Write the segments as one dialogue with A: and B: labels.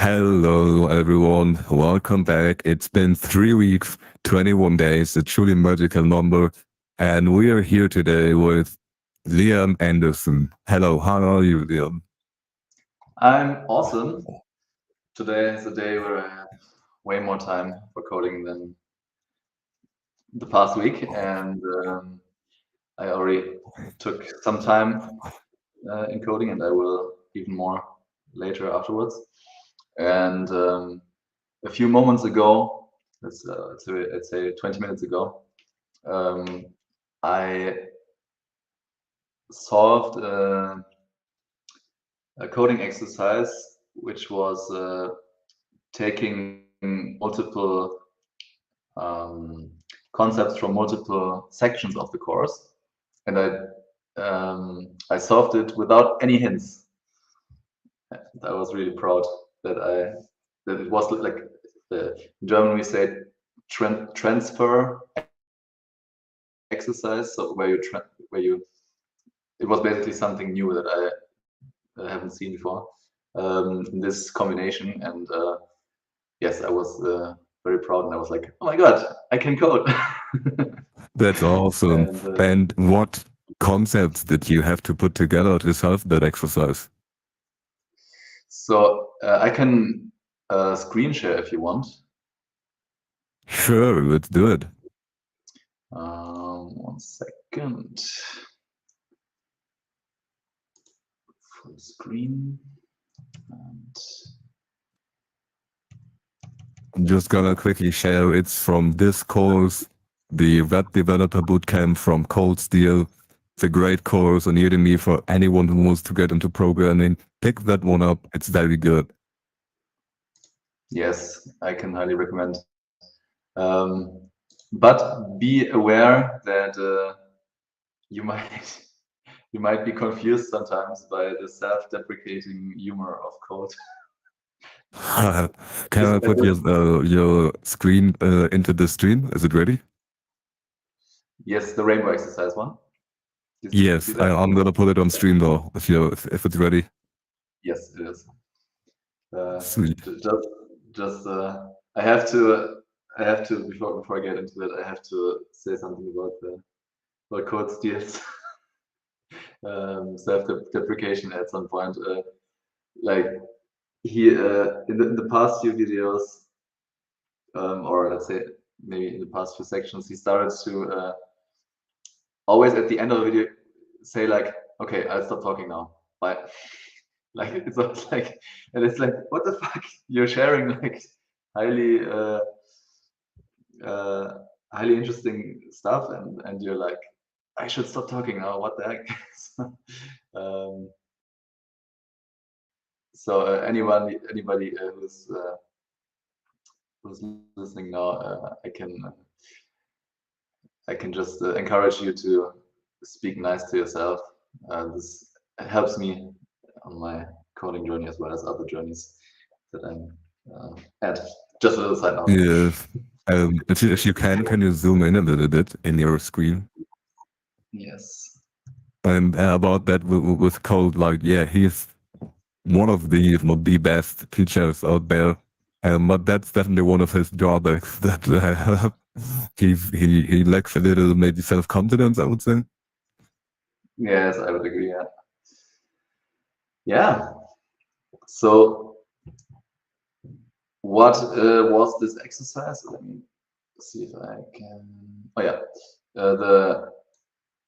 A: Hello, everyone. Welcome back. It's been 3 weeks, 21 days, a truly magical number. And we are here today with Liam Andersen. Hello, how are you, Liam?
B: I'm awesome. Today is a day where I have way more time for coding than the past week, and I already took some time in coding, and I will even more later afterwards. And a few moments ago, let's say 20 minutes ago, um, I solved a coding exercise, which was taking multiple concepts from multiple sections of the course, and I solved it without any hints. I was really proud that that it was like in German we say transfer exercise, so where you it was basically something new that I haven't seen before in this combination, and yes, I was very proud, and I was like, oh my god, I can code.
A: That's awesome.
B: And
A: And what concepts did you have to put together to solve that exercise?
B: so I can screen share if you want.
A: Sure, let's do it.
B: 1 second. Full screen. And
A: I'm just gonna quickly share it's from this course, the Web Developer Bootcamp from Cold Steel. It's a great course on Udemy for anyone who wants to get into programming. Pick that one up. It's very good.
B: yes, I can highly recommend. But be aware that you might you might be confused sometimes by the self-deprecating humor of code.
A: Can
B: Just,
A: I put your screen into the stream? Is it ready?
B: yes, the rainbow exercise one. You see
A: Yes,
B: that?
A: I'm gonna put it on stream though, if it's ready.
B: Yes, it is. Uh,
A: Sweet.
B: just I have to before I get into that, I have to say something about the code steals self-deprecation at some point. Like he in the past few videos, or let's say maybe in the past few sections, he started to always at the end of the video say like, okay, I'll stop talking now. Bye. Like it's always like, and it's like, what the fuck? You're sharing like highly uh, highly interesting stuff, and you're like, I should stop talking now. What the heck? um, so anybody who's listening now, I can just encourage you to speak nice to yourself. This helps me on my coding journey as well as other journeys that I'm at. Just a little side note.
A: Yes. If you can you zoom in a little bit in your screen?
B: Yes.
A: And about that with Code, like, yeah, he's one of the, if not the best teachers out there. But that's definitely one of his drawbacks that he lacks a little maybe self-confidence, I would say.
B: Yes, I would agree. Yeah. Yeah. So what was this exercise? Let me see if I can. Oh yeah.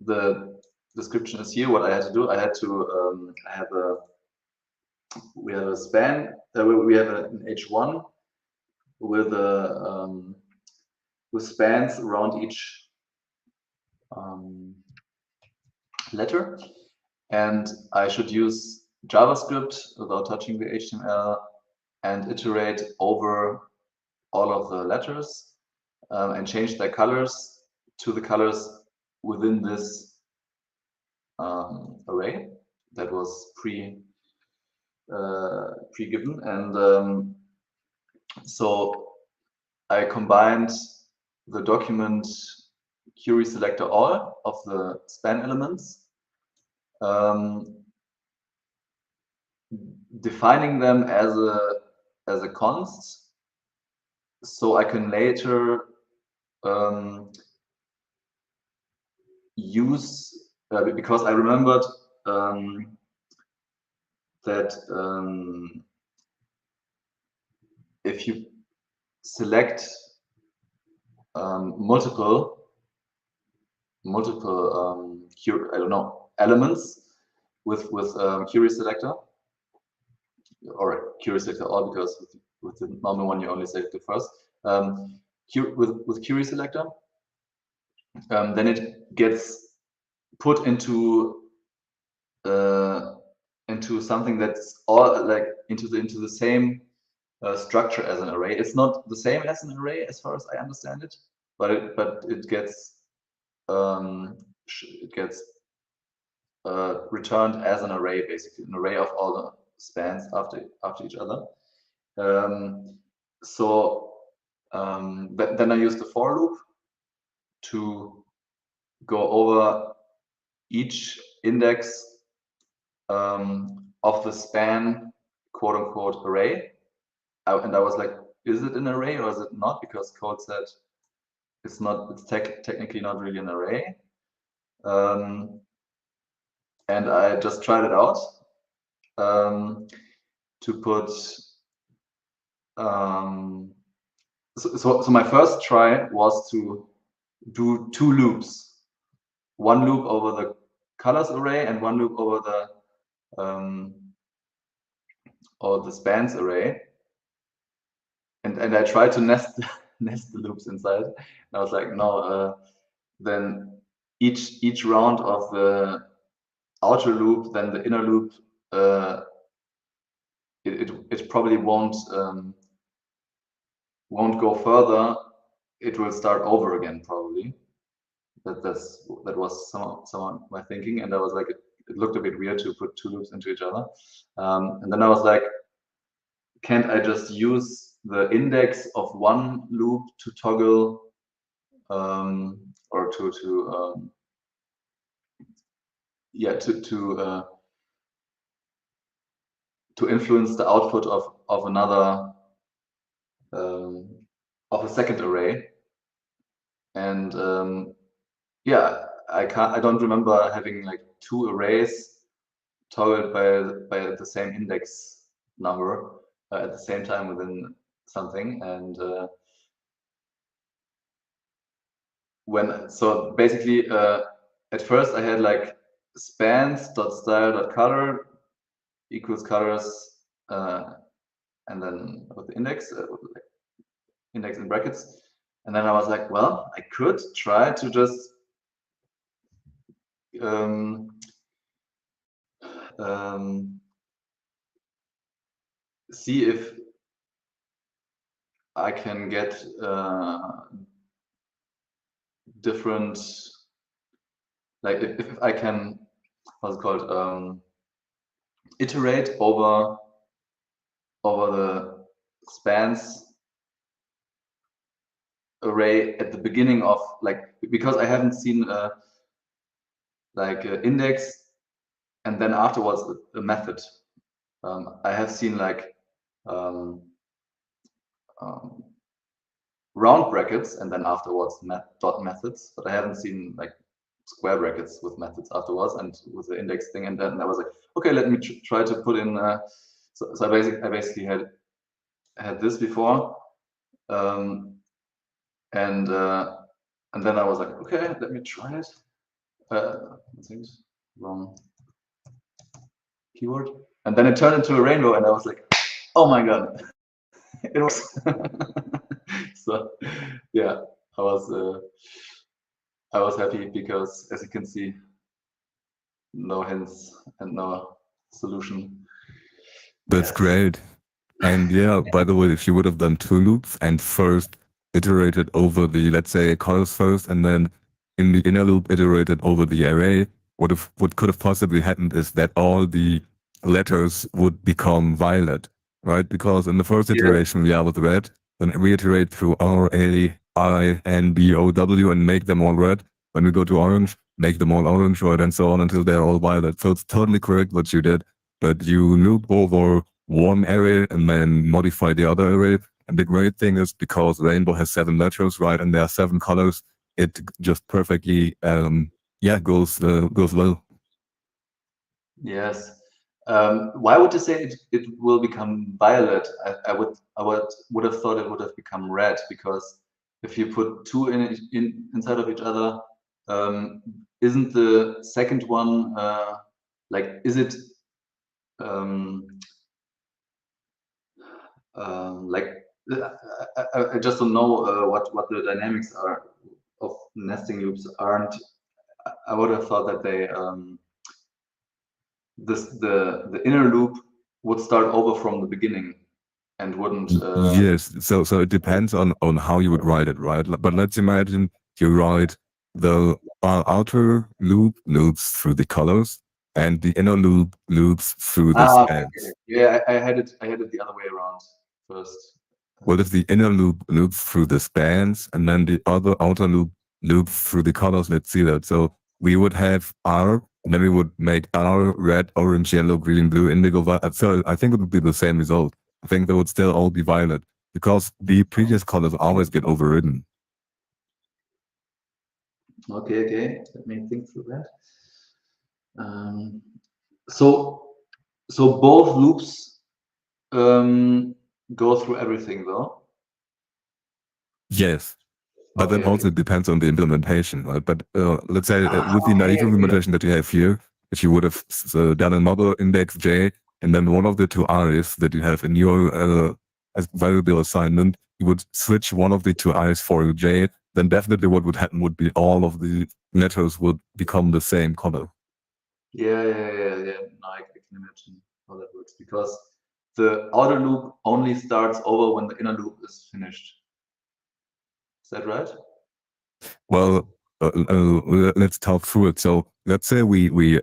B: The description is here. What I had to do, I had to I have a we have a span. We have an H1 with a with spans around each um, letter, and I should use JavaScript without touching the HTML and iterate over all of the letters and change their colors to the colors within this array that was pre-given, and so I combined the document query selector all of the span elements, um, defining them as a as a const, so I can later use, because I remembered that if you select multiple I don't know, elements with query selector, or query selector all, because with the normal one you only select the first. With query selector, then it gets put into something that's all like into the same structure as an array. It's not the same as an array as far as I understand it, but it gets returned as an array, basically an array of all the spans after each other. Then I use the for loop to go over each index of the span, quote unquote, array. And I was like, is it an array or is it not? Because code said it's not, it's technically not really an array. And I just tried it out to put, so my first try was to do 2 loops. One loop over the colors array and one loop over the spans array. And I tried to nest the loops inside. And I was like, no, then each round of the outer loop, then the inner loop, it probably won't go further. It will start over again probably. That was some of my thinking, and I was like, it looked a bit weird to put 2 loops into each other. And then I was like, can't I just use the index of one loop to toggle or to influence the output of another of a second array? And yeah, I don't remember having like 2 arrays toggled by the same index number at the same time within something. And so basically at first I had like spans.style.color equals colors and then with the index index in brackets. And then I was like, well, I could try to just see if I can get different, like if I can, what's it called, iterate over the spans array at the beginning of, like, because I haven't seen like an index and then afterwards a method. I have seen like round brackets and then afterwards dot methods, but I haven't seen like square brackets with methods afterwards and with the index thing. And then I was like, okay, let me try to put in. So I basically had this before, and then I was like, okay, let me try it. I think wrong keyword, and then it turned into a rainbow, and I was like, oh my god, it was. So yeah, I was happy because, as you can see, no hints and no solution.
A: That's great. And yeah, by the way, if you would have done 2 loops and first iterated over the, let's say, colors first, and then in the inner loop iterated over the array, what could have possibly happened is that all the letters would become violet, right? Because in the first iteration we are with red, then we iterate through R, A, I, N, B, O, W and make them all red. When we go to orange, make them all orange, right? And so on until they're all violet. So it's totally correct what you did. But you loop over one array and then modify the other array. And the great thing is because Rainbow has 7 letters, right, and there are 7 colors, it just perfectly, goes well.
B: Yes. Why would you say it will become violet? I would have thought it would have become red, because if you put two inside of each other, isn't the second one like, is it um, like, I just don't know what the dynamics are of nesting loops. Aren't I would have thought that they the inner loop would start over from the beginning and wouldn't
A: Yes, so it depends on how you would write it, right? But let's imagine you write the outer loop loops through the colors, and the inner loop loops through the
B: okay.
A: spans.
B: Yeah, I had it the other way around first.
A: What if the inner loop loops through the spans, and then the other outer loop loops through the colors? Let's see that. So we would have R, and then we would make R red, orange, yellow, green, blue, indigo, violet. So I think it would be the same result. I think they would still all be violet because the previous colors always get overridden.
B: Okay, let me think through that. So so both loops go through everything though.
A: Yes. But then
B: Okay.
A: also it depends on the implementation, right? But let's say with the naive
B: Okay.
A: implementation that you have here, if you would have done another index J, and then one of the two I's that you have in your as variable assignment, you would switch one of the two I's for a J, then definitely what would happen would be all of the letters would become the same color.
B: Yeah. Now I can imagine how that works, because the outer loop only starts over when the inner loop is finished. Is that right?
A: Well, let's talk through it. So let's say we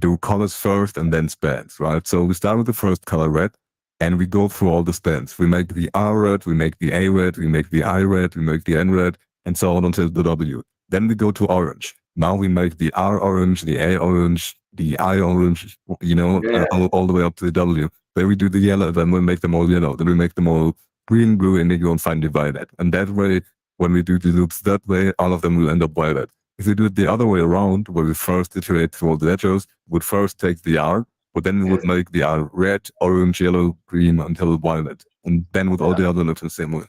A: do colors first and then spans, right? So we start with the first color, red, and we go through all the spans. We make the R red, we make the A red, we make the I red, we make the N red, and so on until the W. Then we go to orange. Now we make the R orange, the A orange, the I orange,
B: Yeah.
A: all the way up to the W. Then we do the yellow, then we make them all yellow. Then we make them all green, blue, indigo, and finally violet. And that way, when we do the loops that way, all of them will end up violet. If we do it the other way around, where we first iterate through all the letters, we would first take the R, but then we
B: Yes.
A: would make the R red, orange, yellow, green until violet. And then with all
B: Yeah.
A: the other letters the same way.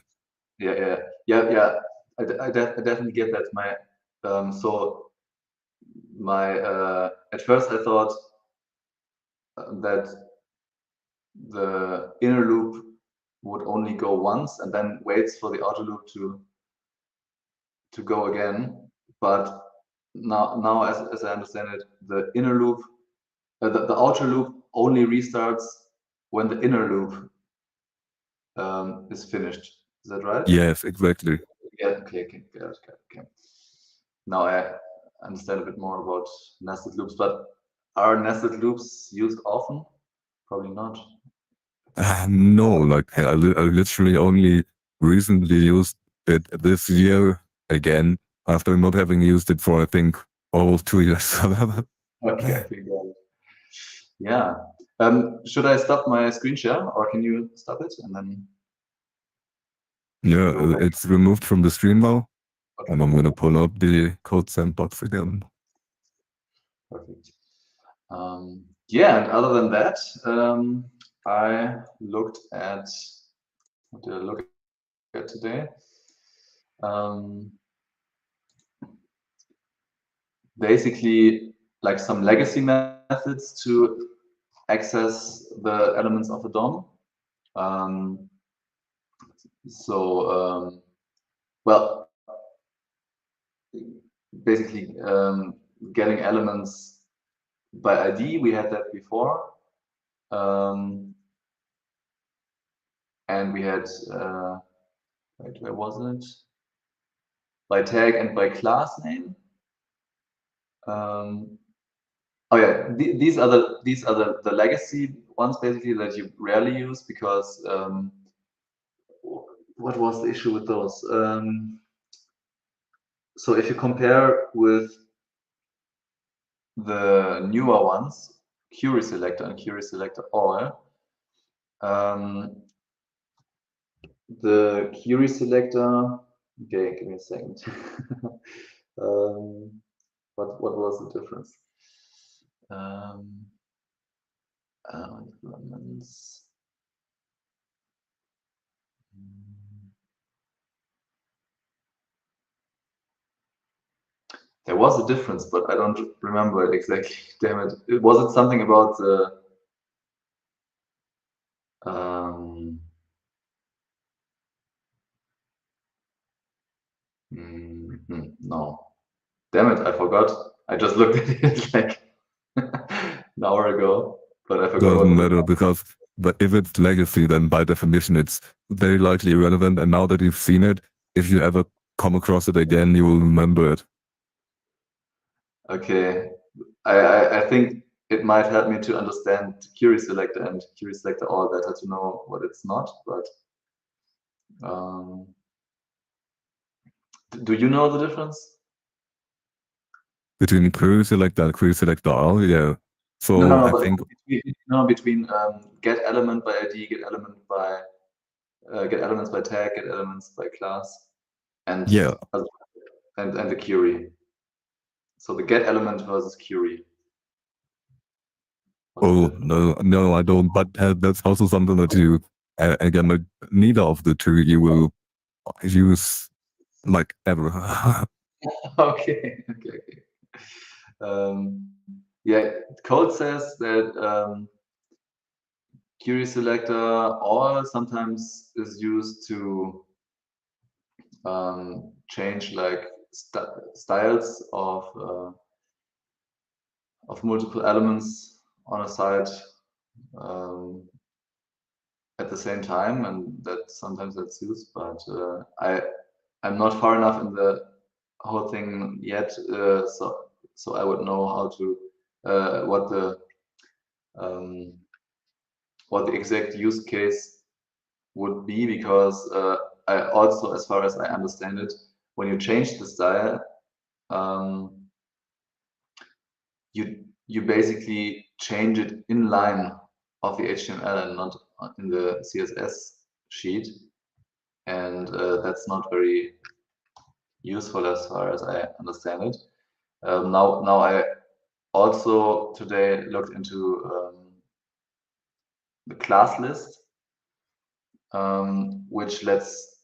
B: Yeah. I definitely get that. So my at first I thought that the inner loop would only go once and then waits for the outer loop to go again. But now as I understand it, the inner loop, the outer loop only restarts when the inner loop is finished. Is that right?
A: Yes, exactly.
B: Yeah. Okay. Got it. Okay. Now I understand a bit more about nested loops, but are nested loops used often? Probably not.
A: No, like I literally only recently used it this year again after not having used it for I think almost 2 years.
B: Okay, got it. Yeah. Should I stop my screen share, or can you stop it and then
A: Yeah,
B: go back?
A: it's removed from the stream now,
B: Okay,
A: and I'm gonna pull up the code sandbox again.
B: perfect. Yeah, and other than that, I looked at what did I look at today? Um, Basically, like some legacy methods to access the elements of a DOM. Well, basically getting elements by ID. We had that before, and we had wait, where was it? By tag and by class name. Oh yeah, these are the legacy ones basically that you rarely use, because what was the issue with those? So if you compare with the newer ones, query selector and query selector all, Um, the query selector. Okay, give me a second. What was the difference? Elements. There was a difference, but I don't remember it exactly. Damn it! Was it something about the? No. Damn it! I forgot. I just looked at it like an hour ago, but I forgot
A: Doesn't
B: what.
A: matter because, but if it's legacy, then by definition it's very likely irrelevant. And now that you've seen it, if you ever come across it again, you will remember it.
B: Okay, I think it might help me to understand query selector and query selector all better to know what it's not. But do you know the difference?
A: Between query selector and query selector all, yeah. So
B: No,
A: I
B: but
A: think
B: between get element by ID, get element by get elements by tag, get elements by class, and
A: yeah.
B: and the query. So the get element versus query. What's the
A: Oh
B: difference?
A: no, I don't. But that's also something that you again, like, neither of the two you will use like ever.
B: Okay, okay. Yeah, code says that query selector all sometimes is used to change like styles of multiple elements on a site at the same time, and that sometimes that's used. But I'm not far enough in the whole thing yet, so I would know how to what the exact use case would be, because I also, as far as I understand it, when you change the style, you basically change it in line of the HTML and not in the CSS sheet, and that's not very useful as far as I understand it. Now I also today looked into the class list, which lets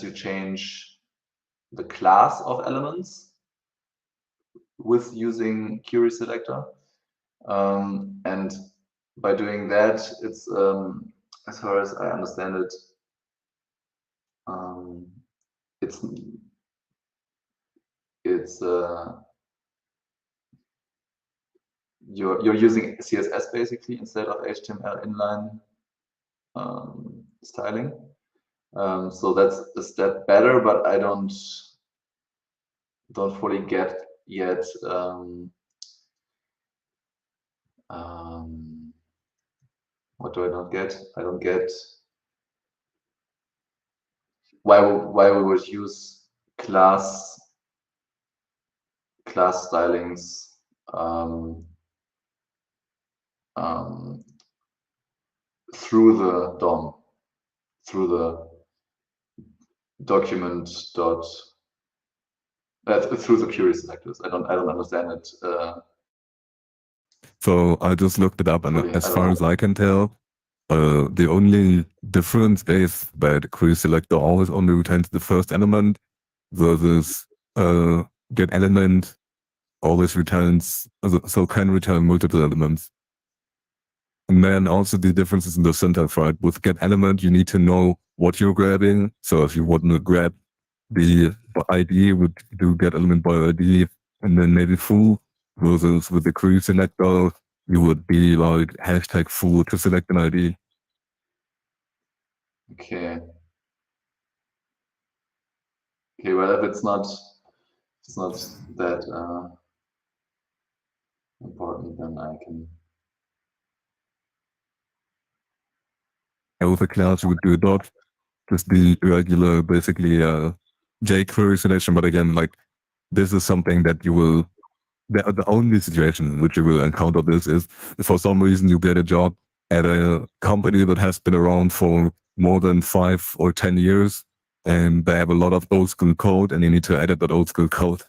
B: you change the class of elements with using query selector, and by doing that, it's as far as I understand it, it's you're using CSS basically instead of HTML inline styling. So that's a step better, but I don't fully get yet what do I not get? I don't get why we would use class stylings through the DOM, through the document dot through the query selectors. I don't understand it
A: So I just looked it up, and
B: fully.
A: as
B: I don't
A: far
B: know.
A: as I can tell, the only difference is that query selector always only retains the first element, versus get element always returns, so can return multiple elements. And then also the differences in the syntax, right? With get element, you need to know what you're grabbing. So if you want to grab the ID, would do get element by ID and then maybe full, versus with the query selector, you would be like hashtag full to select an ID.
B: Okay. Okay. Well, if it's not that important, then I can.
A: And with a class, you would do a dot, just the regular, basically jQuery selection. But again, like, this is something that you will The only situation in which you will encounter this is if for some reason you get a job at a company that has been around for more than 5 or 10 years, and they have a lot of old school code, and you need to edit that old school code.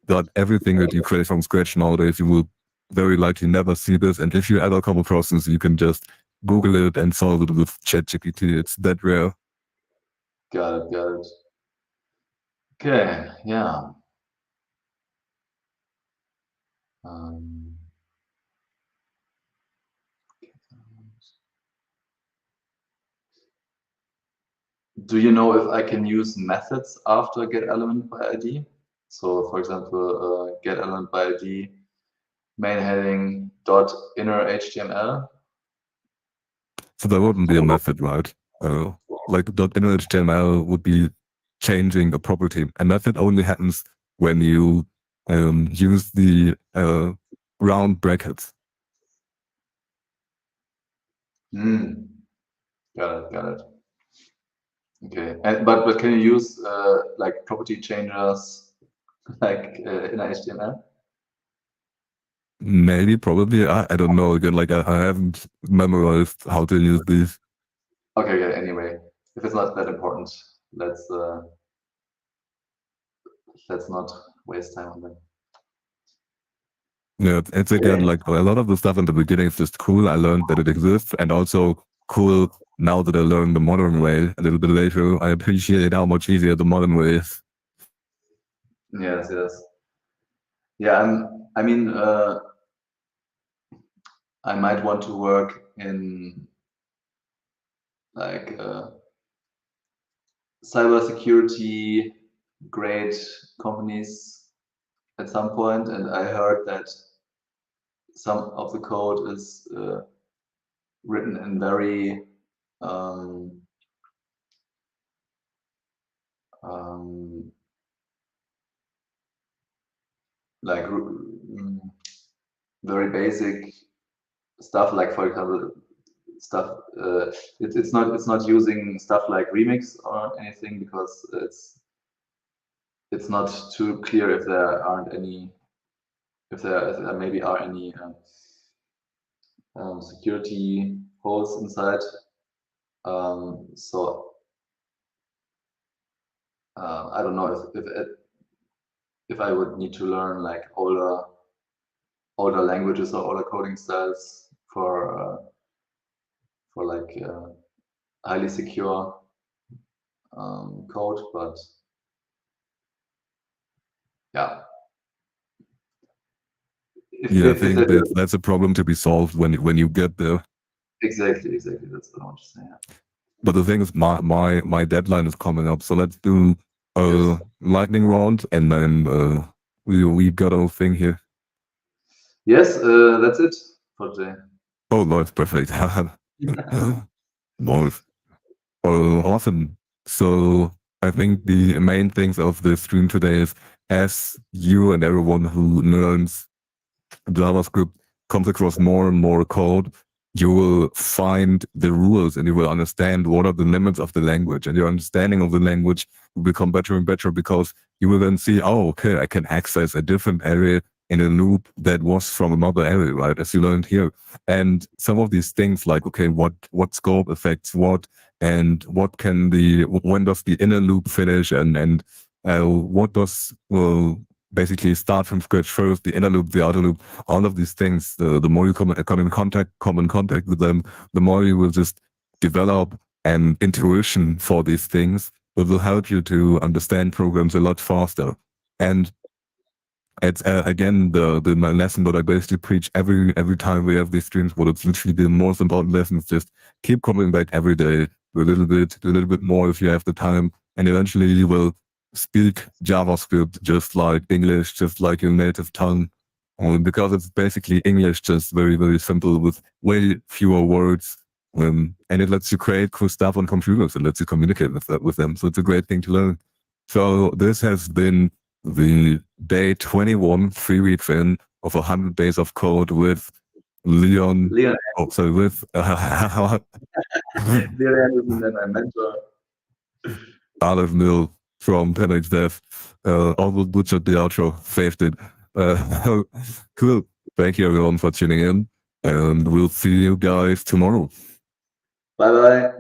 A: But everything that you create from scratch nowadays, you will very likely never see this. And if you ever come across this, you can just Google it and solve it with ChatGPT. It's that rare.
B: Got it, got it. Okay, yeah. Um, do you know if I can use methods after get element by ID? So, for example, get element by ID main heading dot inner HTML.
A: So there wouldn't be a method, right? Like .inner HTML would be changing a property. A method only happens when you use the round brackets.
B: Got it, got it. Okay, but can you use like property changers like inner HTML?
A: Maybe, probably. I don't know. Again, like I haven't memorized how to use these.
B: Okay, yeah, anyway, if it's not that important, let's not waste time on that.
A: Yeah, it's again
B: Okay.
A: like a lot of the stuff in the beginning is just cool. I learned that it exists, and also cool now that I learned the modern way a little bit later. I appreciate how much easier the modern way is.
B: Yes, yes. Yeah, I mean, I might want to work in like cybersecurity great companies at some point, and I heard that some of the code is written in very um, um, like very basic stuff, like for example stuff it's not using stuff like remix or anything, because it's not too clear if there aren't any, if there maybe are any security holes inside. So I don't know if I would need to learn like older languages or older coding styles for like highly secure code, but yeah,
A: Yeah, I
B: if
A: think that's a problem to be solved when you get there.
B: exactly that's what I want to say. Yeah.
A: But the thing is, my deadline is coming up, so let's do
B: Yes,
A: a lightning round, and then we got our thing here.
B: yes, that's it for today.
A: Oh, nice, perfect. Nice. Awesome. So I think the main things of the stream today is, as you and everyone who learns JavaScript comes across more and more code, you will find the rules and you will understand what are the limits of the language, and your understanding of the language will become better and better, because you will then see, oh, okay, I can access a different area in a loop that was from another area, right? As you learned here. And some of these things like, okay, what scope affects what, and when does the inner loop finish, and what does, well, basically start from scratch first, the inner loop, the outer loop, all of these things, the more you come in contact with them, the more you will just develop an intuition for these things that will help you to understand programs a lot faster. And it's again the my lesson that I basically preach every time we have these streams. What it's literally the most important lesson is just keep coming back every day, do a little bit more if you have the time, and eventually you will speak JavaScript just like English, just like your native tongue, because it's basically English, just very simple with way fewer words. And it lets you create cool stuff on computers and lets you communicate with them. So it's a great thing to learn. So this has been the day 21, 3 weeks in, of 100 days of code with Leon.
B: Leon,
A: Oh, sorry, with
B: Leon Andersen, my mentor.
A: Aleph Mill from 10x Dev. Almost butchered the outro, saved it. Cool. Thank you everyone for tuning in, and we'll see you guys tomorrow.
B: Bye bye.